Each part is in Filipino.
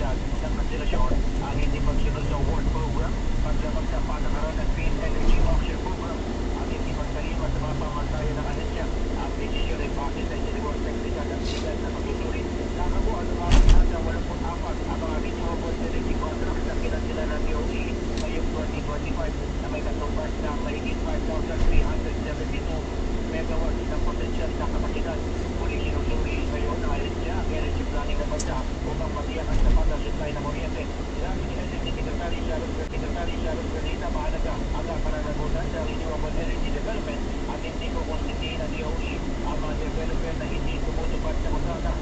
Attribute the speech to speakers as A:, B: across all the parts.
A: dahilan ng kanselasyon ang hindi pagsunod sa award program, paglamag sa patakaran ng Clean Energy Auction Program at hindi pagsalima sa mga pamantayan ng ahensya. Ang desisyon ay base sa itinuwang teknikal at legal na pagsusuri. Nakabuan ng mga hanggang 84 ang mga renewable energy contracts na kinasila ng DOE ngayong 2025 na may katumbas na mahigit 5,372 megawatts ng potensyal na kapasidad. Muli sinusuri ngayon ng ahensya ang energy planning ng bansa upang matiyak ang sapat na supply ng kuryente. Sinabi ni Energy Secretary Sharon Granita mahalaga ang pananagutan sa renewable energy development at hindi ko konsintihin ng DOE ang mga developer na hindi tumutupad sa kontrata.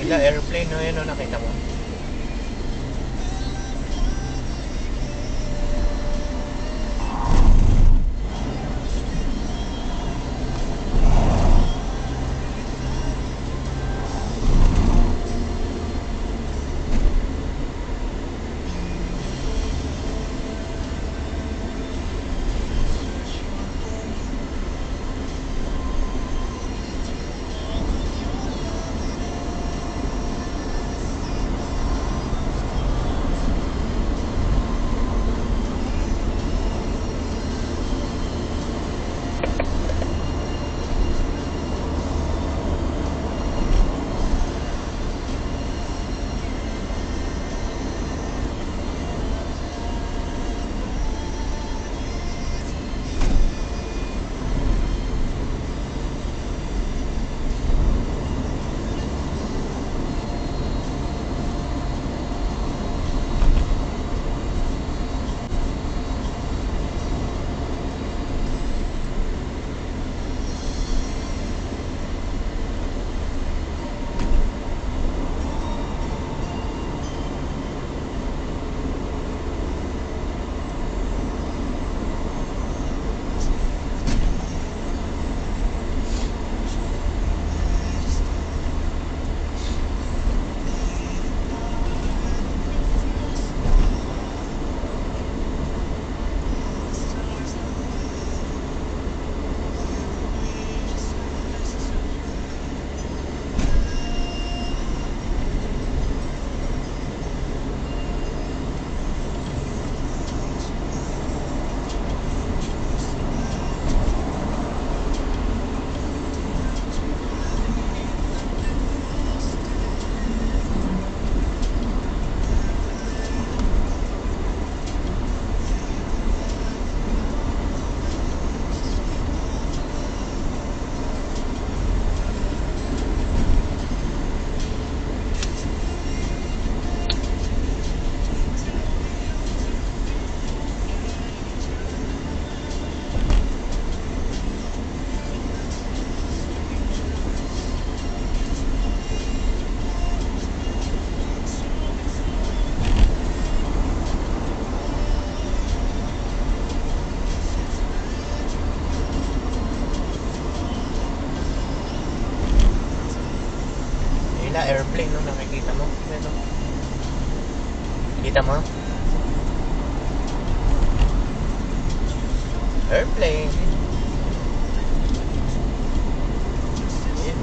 B: Ila airplane, no? Yan, no? Nakita mo? Airplane, no? Nakikita mo? Ano? Kita mo? Airplane. Ayan.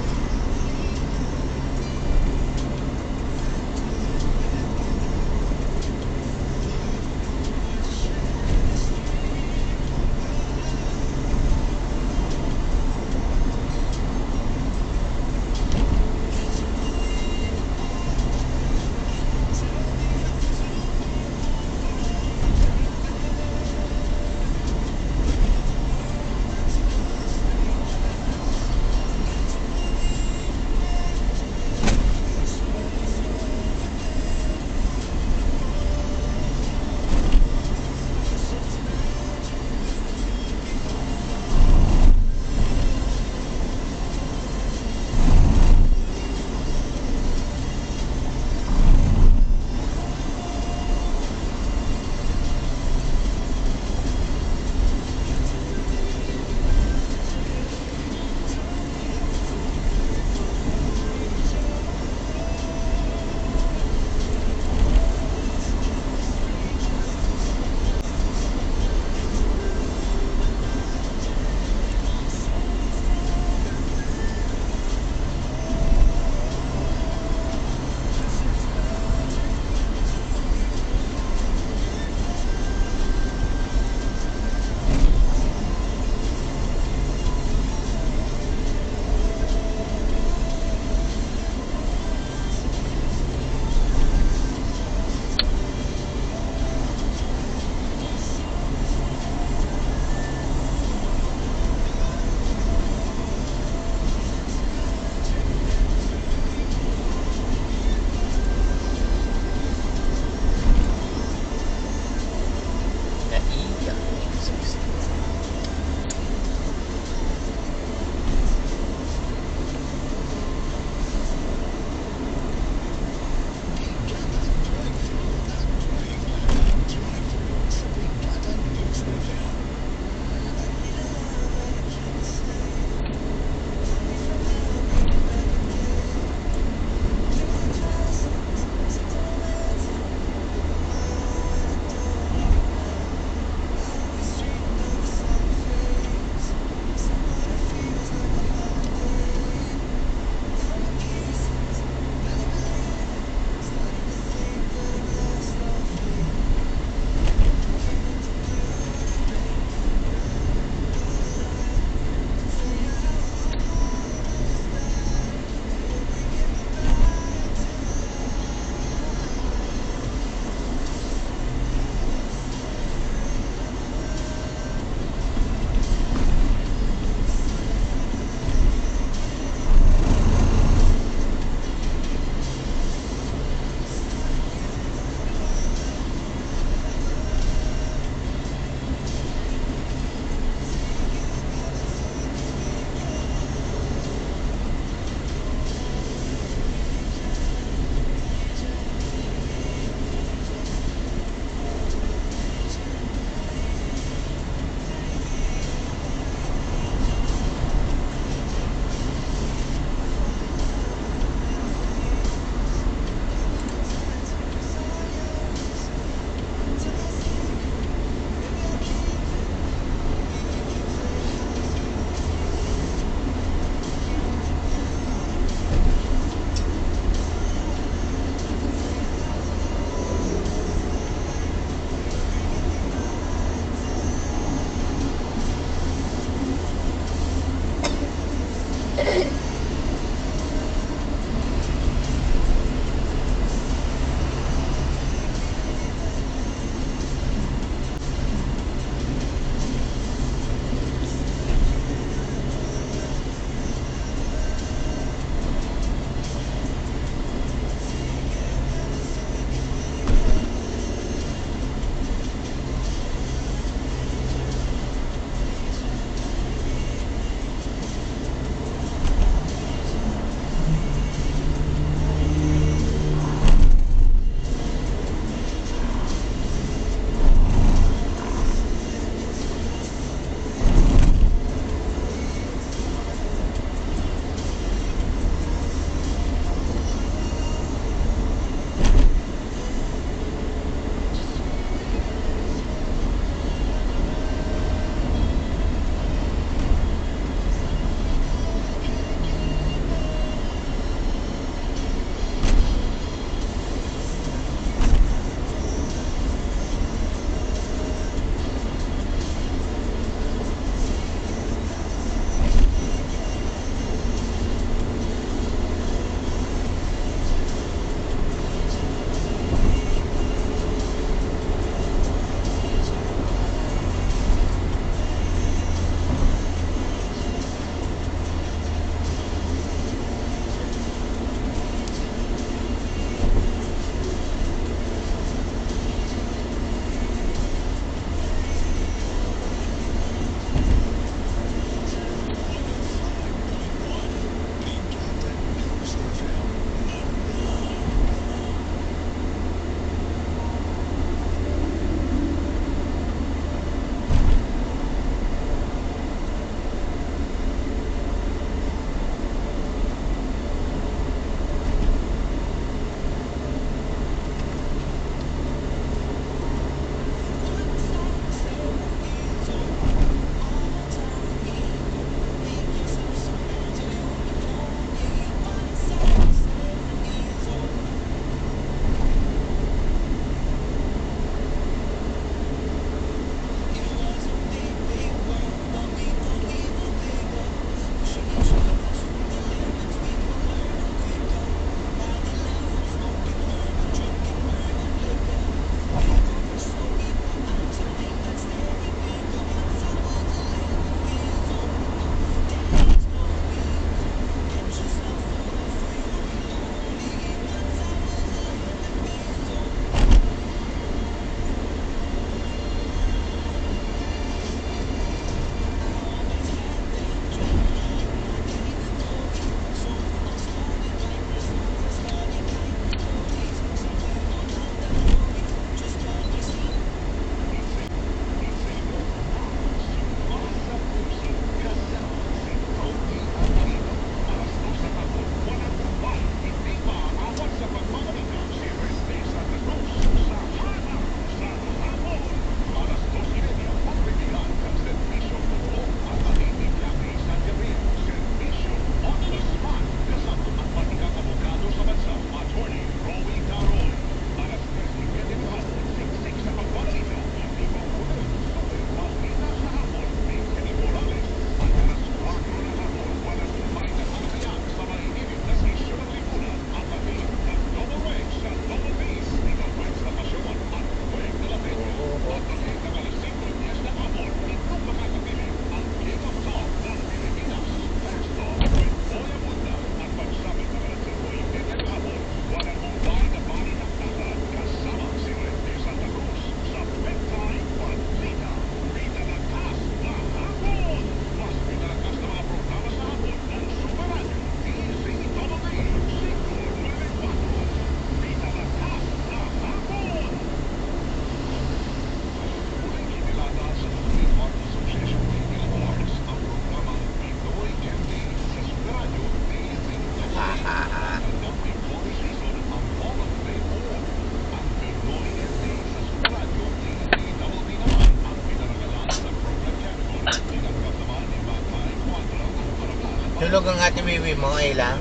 B: Si Wiwi mo, Ayla?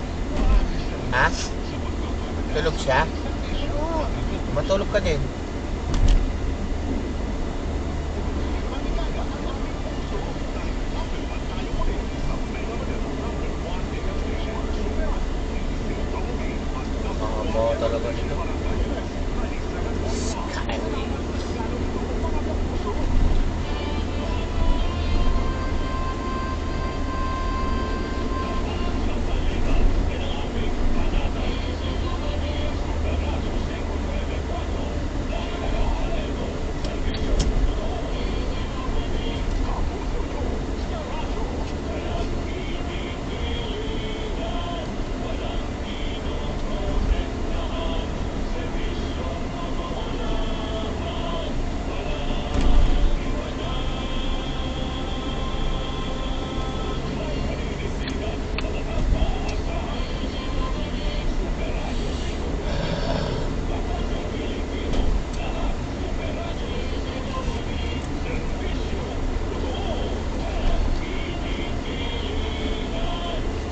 B: Ha? Tulog siya? Matulog ka din. Mga talaga nito. Skyway.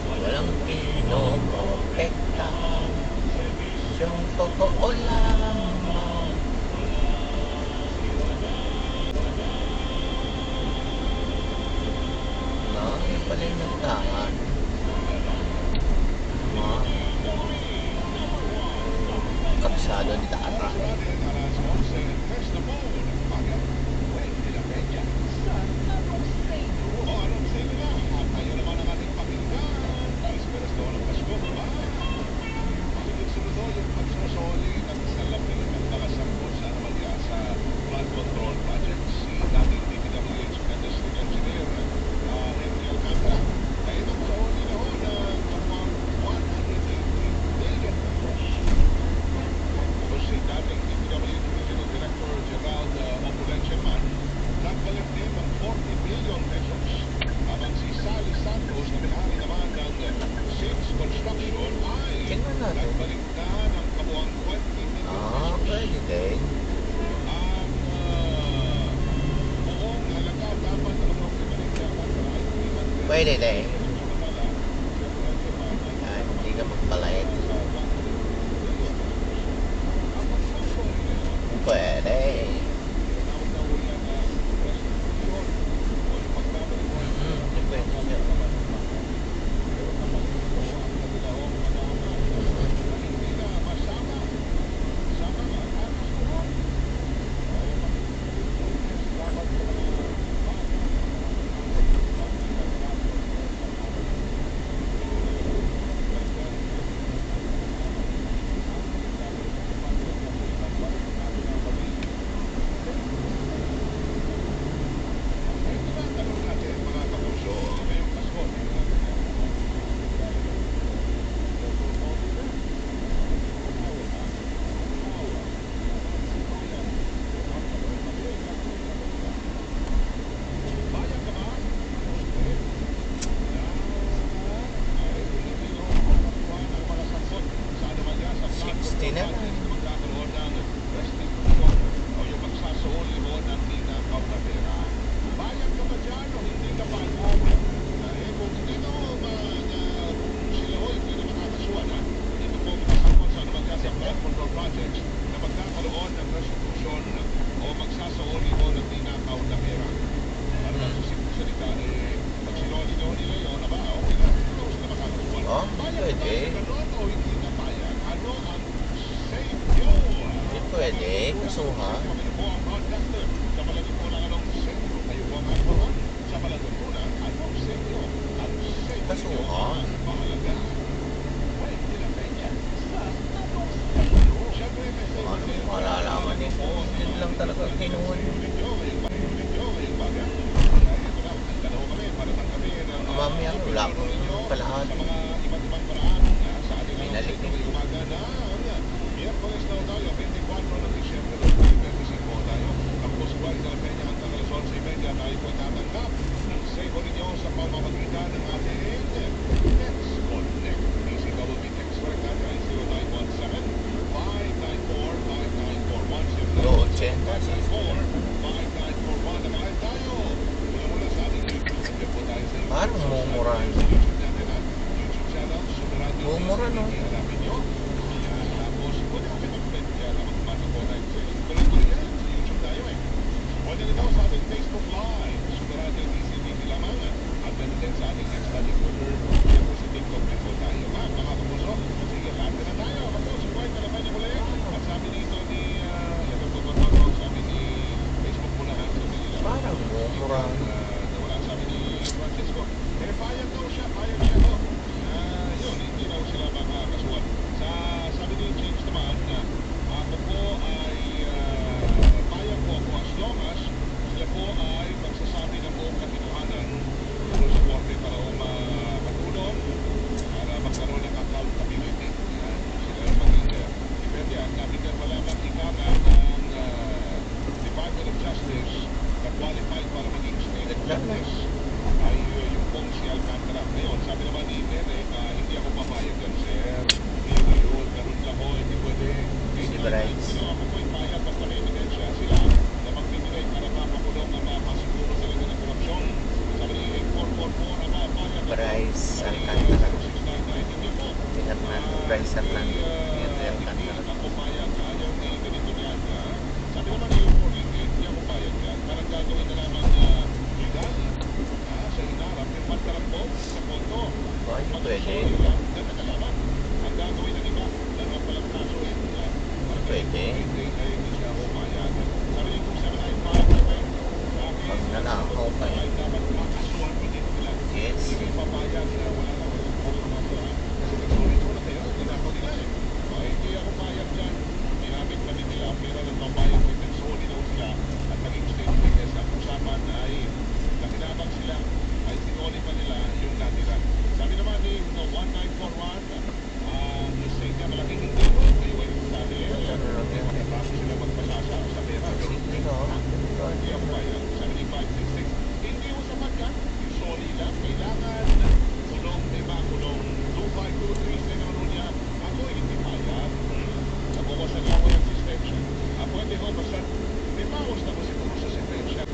B: Walang pinoprotektahan, siyang totoo lamang. Yun pala yung nagtahan. Kabisado ni Tata. Tingnan natin. Pwede din. Pwede din. Hindi ka magpalayad. Pwede. Pwede, kasuhan. Kasuhan. Ano malalaman nito? Yun lang talaga kinuhon. Mamaya wala akong kalahati. Binalik nito. Parang mumurahin. mura, no?
C: Hanapin nyo. Tapos, pwede kami mag-friend yan na magpapakonight sa tuloy-tuloy yan. Sa YouTube tayo eh. Pwede rin ako sa ating Facebook Live. Superate DCTV lamang. At ganoon din sa ating X-Study Twitter. Siyempre sa TikTok din po tayo. Mga kapuso, sige, lahat na tayo. Kapos, support na naman niyo muli. At sabi dito ni, sabi ni Facebook muna ha. Sabi nila.
B: Parang mura.
C: Nawala sabi ni Francisco. Eh, payag daw siya. Payag siya ho. Yun, hindi daw sila makakasuhan. Sabi ni James naman na ako po ay payag po ako as long as sila po ay magsasabi ng buong katotohanan ng suporte para makatulong para magkaroon ng accountability. Yan, sila maging depende yan. Nabigyan pa lamang ikama ng Department of Justice na qualified para maging state witness ay yung pong si Alcantara. Ngayon, sabi naman ni Nene, hindi ako papayag yan, sir. Hindi yun, ganun lang ho, hindi pwede.
B: Si Bryce.
C: Ako po'y payag basta may ebidensya sila na magbibigay para mapakulong ang mga pasiguro talaga ng korupsyon. Sabi ni 8444, ang mga payag na
B: Bryce Alcantara. Fernando Bryce Fernando. Ito yung
C: hindi
B: Alcantara.
C: ako payag, ayaw ni ganito niyan. Sabi naman ni 488, hindi ako payag yan. Parang gagawin na naman legal. Sa hinarap, yung magkarapot sa konto.
B: Ay, pwede.
C: Ang gagawin ng iba, dalawa palang kaso eh.
B: Pwede.
C: Hindi siya ako payag. Sabi niyo kung 795,
B: Pag nanakaw pa eh.
C: dapat makasuhan pa din sila.
B: Yes.
C: Hindi kayo papayag na wala na wala kasi nagsulit-sulit na kayo, ginagawa nila eh. Hindi ako payag dyan. Ginamit pa din nila ang pera ng papayag kung nagsulit daw sila at naging state witness. Ang usapan ay nakinabang sila ay sinuli pa nila yung natira. Sabi naman ni 1941, yung state niya malaking hindi mo. Kayo ay sabi bago sila magpasasa sa pera. Hindi ako payag. Sabi ni 566, hindi mo sapat yan. Yung sorry lang, kailangan kulong, may makulong. 2523, say naman niya, ako ay hindi payag. Nabawasan lang ko yung suspension. Pwede ho, basta may bawas na ko siguro sa suspension.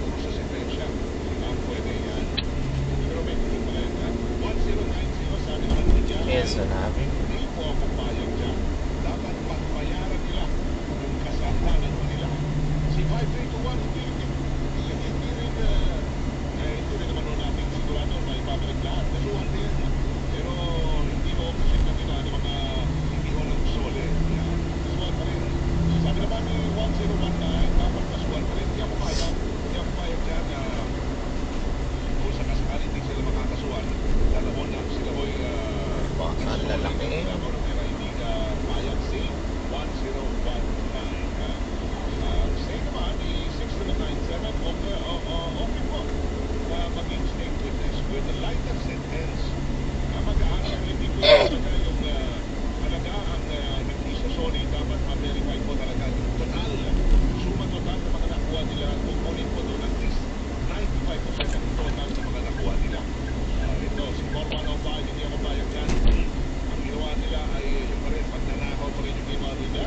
C: Ang pwede yan. Pero may hindi pala yan. 1090, sabi naman niya,
B: Yes, sanabi.
C: hindi po ako payag dyan. Dapat pagbayaran nila yung kasalanan nila. Si 5321, hindi rin naman natin sigurado na ibabalik lahat. Kasuhan din. Pero hindi mo kasi kami na mga hindi ko ng sole. Kasuhan pa rin. Sabi naman ni 1019, dapat kasuhan pa rin. Hindi ako payag dyan na kung sa kasakali hindi sila makakasuhan, lalabon na sila ko'y
B: Baka lalaki eh.
C: hindi ka payag si 1019. Say naman, ni 6097, okay po. Maging state witness with a lighter sentence. Mag-aaral, hindi po yung talaga ang hindi sa sorry, dapat ma-verify po talaga yung total. Suma total na mga nakuha nila, kukunin po doon at least 95% ng total na mga nakuha nila. Ito, si 4105, hindi ako bayag yan. Ang ginawa nila ay yung pa rin, pag nanakaw pa rin yung ginawa nila.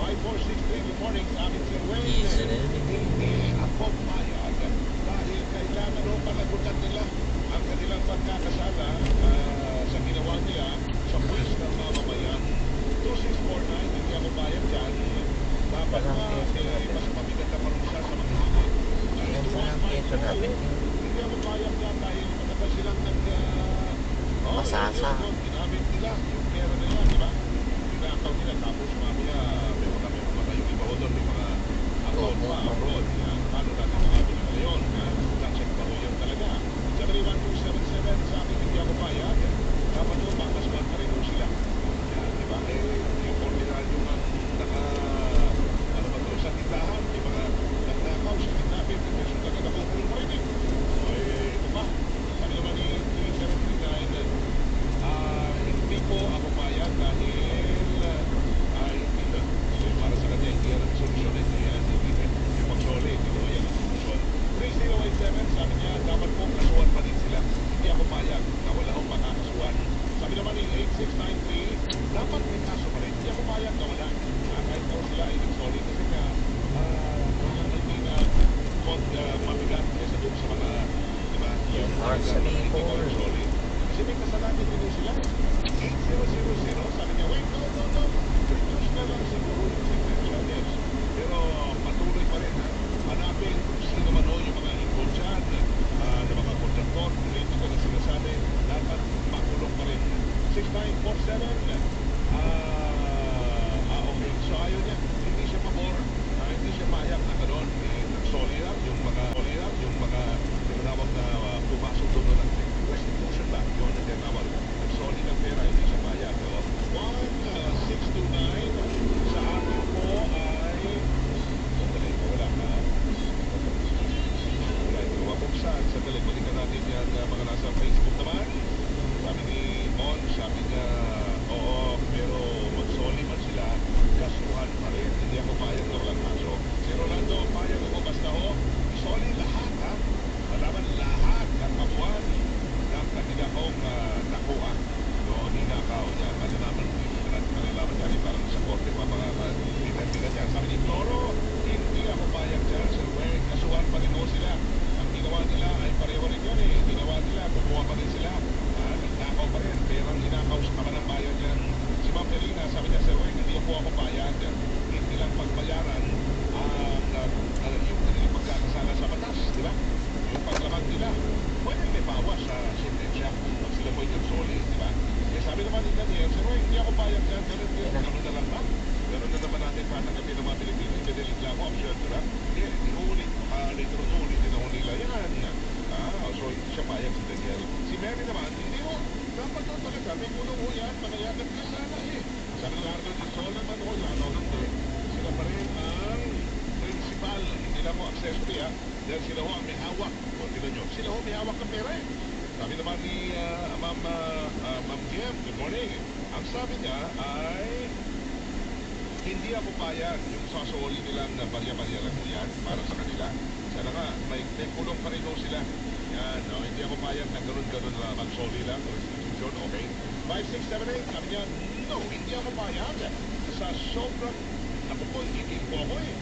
C: 5463, good morning sa amin si Wayne.
B: Easy na yun.
C: Hindi ako payag dahil kailangan o panagutan nila ang kanilang pagkakasala sa ginawa nila sa pulis ng mamamayan. 2649, hindi ako bayag dyan. Dapat mas mabigat na parusa sa mga hindi.
B: Yan sa lang ito natin.
C: Hindi ako bayag dyan dahil matagal silang
B: Masasa.
C: ginamit nila yung pera nila, di ba? Pinakaw nila tapos mamaya may mga yung iba o doon, may mga account pa abroad. Paano natin nakabili na ngayon? Na-check pa ho yan talaga. 731-277 sa akin hindi ako bayag. Dapat ho, makasuhan pa rin ho sila. Yan, di ba? Yung ordinaryo ng ano ba to, sa tindahan, yung mga nagnakaw sa tindahan, 50 pesos na nakakulong pa rin eh. Ito pa. Sabi naman ni 3739, hindi po ako bayag dahil hindi na. Para sa kanya, hindi yan ang solusyon. Yung pag-solid, ito yan ang solusyon. 3087, sabi niya, dapat po kasuhan pa din sila. Hindi ako payag na wala akong makakasuhan. Sabi naman ni 8693, dapat may kaso pa rin. Hindi ako payag na wala. Kahit daw sila ay nag-solid kasi nga hindi na mabigat kaysa doon sa mga, di ba? Yung
B: Sa Bicol.
C: solid. Kasi may kasalanan din sila. 8000 option, diba? Hindi, ihuli, later on, huli din ang nila yan. So hindi siya payag si Daniel. Si Mary naman, hindi mo, dapat doon talaga, may kulong ho yan, panayagan ka sana eh. Sa Leonardo de Sol naman ho, lalo hindi. Sila pa rin ang principal, hindi lang mo accessory dahil sila ho ang may hawak. O, tignan nyo, sila ho may hawak ng pera eh. Sabi naman ni Ma'am Jem, good morning. Ang sabi niya ay hindi ako payag yung sasoli nilang barya-barya lang yan para sa kanila. Sana nga, may kulong pa rin sila. Yan, no? Hindi ako payag na ganun-ganun na magsoli lang. Restitution, okay. 5678, sabi niya, no, hindi ako payag. Sa sobrang, ako po, itin po ako eh.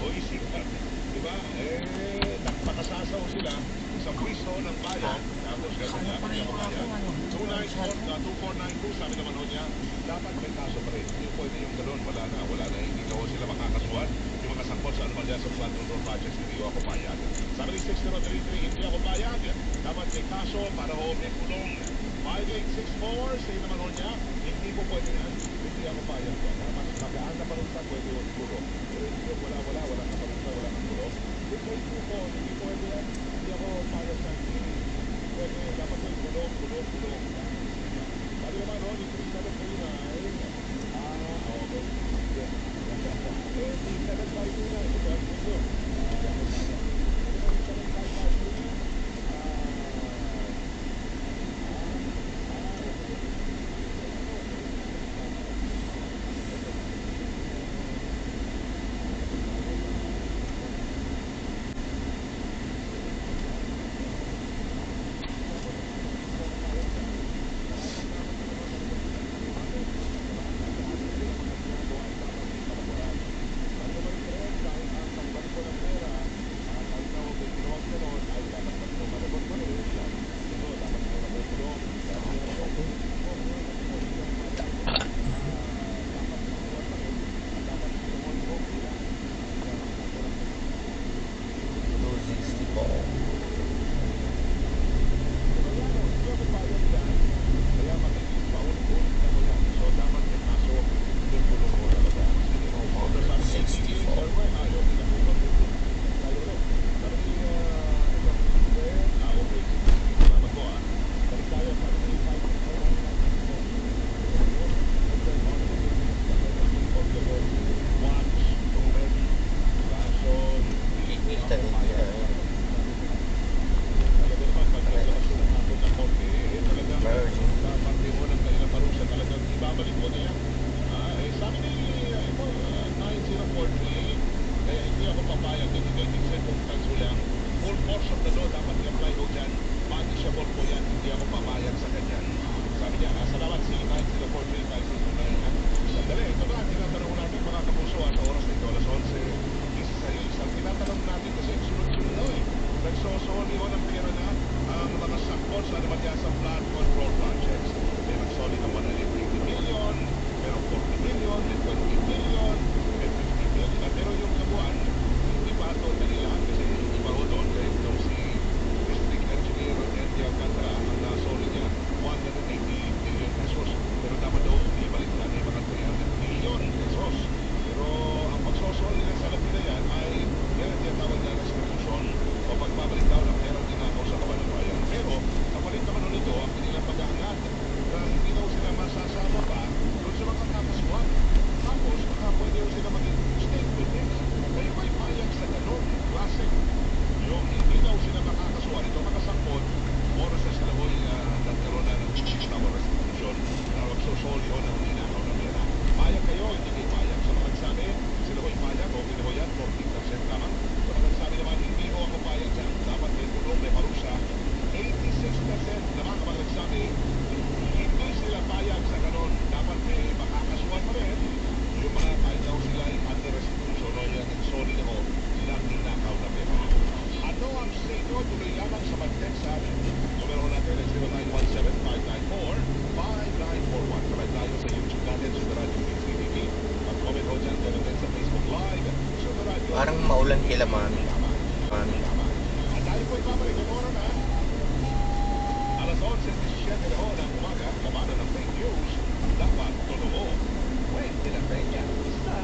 C: O isip ka. Diba? Nagpakasasaw sila sa pwisto ng bayan. Tapos gano'n na, hindi ako payag. 2492, sabi naman ho niya, dapat may kaso pa rin. Hindi pwede yung gano'n, wala na, hindi na ho sila makakasuhan. Yung mga sangkot sa anomalya sa flood control projects, hindi ako payag. Sabi ni 6033, hindi ako payag. Dapat may kaso para ho may kulong. 5864, say naman ho niya, hindi po pwede yan. Hindi ako payag yan. Mas magaan na parusa, pwede ho siguro. Pero hindi ko wala na parusa, wala na kulong. Hindi po, hindi pwede yan. Hindi ako payag sa pwede, dapat may kulong. Sabi naman ho, ni 3739, okay. Hindi 759, ito ang puso.
B: Parang maulan kila mami.
C: At tayo po ibabalik ang oras na alas 11:17 na ho ng umaga, labanan ng fake news, dapat totoo. Pwede na Peña sa